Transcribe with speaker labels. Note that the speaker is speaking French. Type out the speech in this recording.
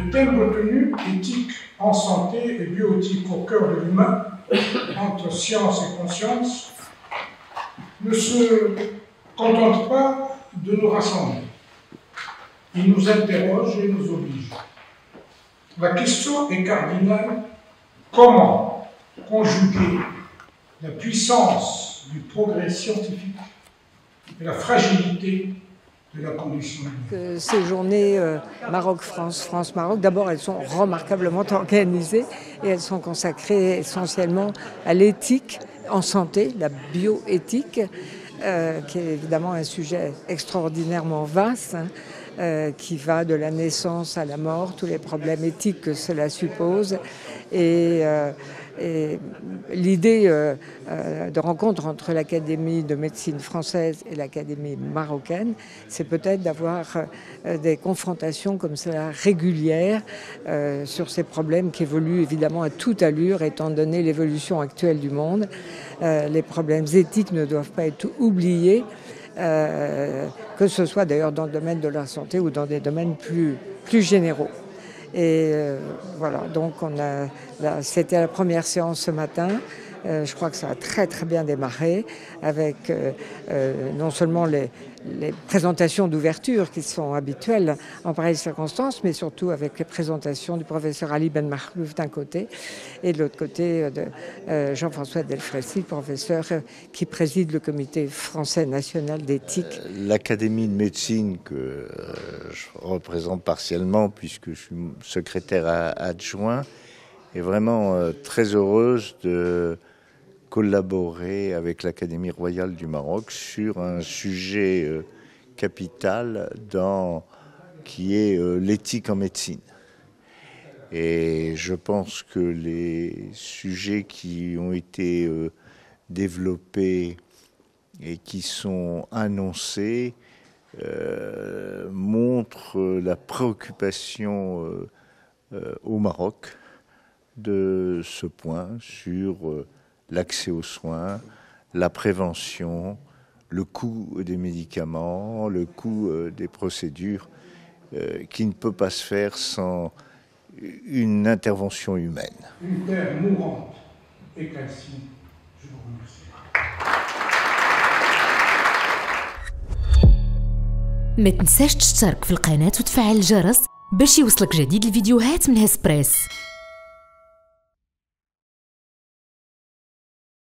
Speaker 1: De telles retenues, éthique en santé et bioéthique au cœur de l'humain, entre science et conscience, ne se contentent pas de nous rassembler. Ils nous interrogent et nous obligent. La question est cardinale: comment conjuguer la puissance du progrès scientifique et la fragilité de la condition humaine?
Speaker 2: Ces journées Maroc-France, France-Maroc, d'abord elles sont remarquablement organisées et elles sont consacrées essentiellement à l'éthique en santé, la bioéthique, qui est évidemment un sujet extraordinairement vaste, qui va de la naissance à la mort, tous les problèmes éthiques que cela suppose. Et l'idée de rencontre entre l'Académie de médecine française et l'Académie marocaine, c'est peut-être d'avoir des confrontations comme cela régulières sur ces problèmes qui évoluent évidemment à toute allure étant donné l'évolution actuelle du monde. Les problèmes éthiques ne doivent pas être oubliés, que ce soit d'ailleurs dans le domaine de la santé ou dans des domaines plus généraux. Et voilà, donc c'était la première séance ce matin. Je crois que ça a très très bien démarré avec non seulement les présentations d'ouverture qui sont habituelles en pareilles circonstances, mais surtout avec les présentations du professeur Ali Ben Mahlouf d'un côté et de l'autre côté de Jean-François Delfraissy, professeur qui préside le comité français national d'éthique.
Speaker 3: L'Académie de médecine que je représente partiellement puisque je suis secrétaire adjoint est vraiment très heureuse de collaborer avec l'Académie royale du Maroc sur un sujet capital qui est l'éthique en médecine. Et je pense que les sujets qui ont été développés et qui sont annoncés montrent la préoccupation au Maroc de ce point sur l'accès aux soins, la prévention, le coût des médicaments, le coût des procédures, qui ne peut pas se faire sans une intervention humaine.
Speaker 1: Une terre mourante et calcinée. Je vous remercie.
Speaker 4: ما تنساش تشترك في القناة وتفعل الجرس باش يوصلك جديد الفيديوهات من هسبريس.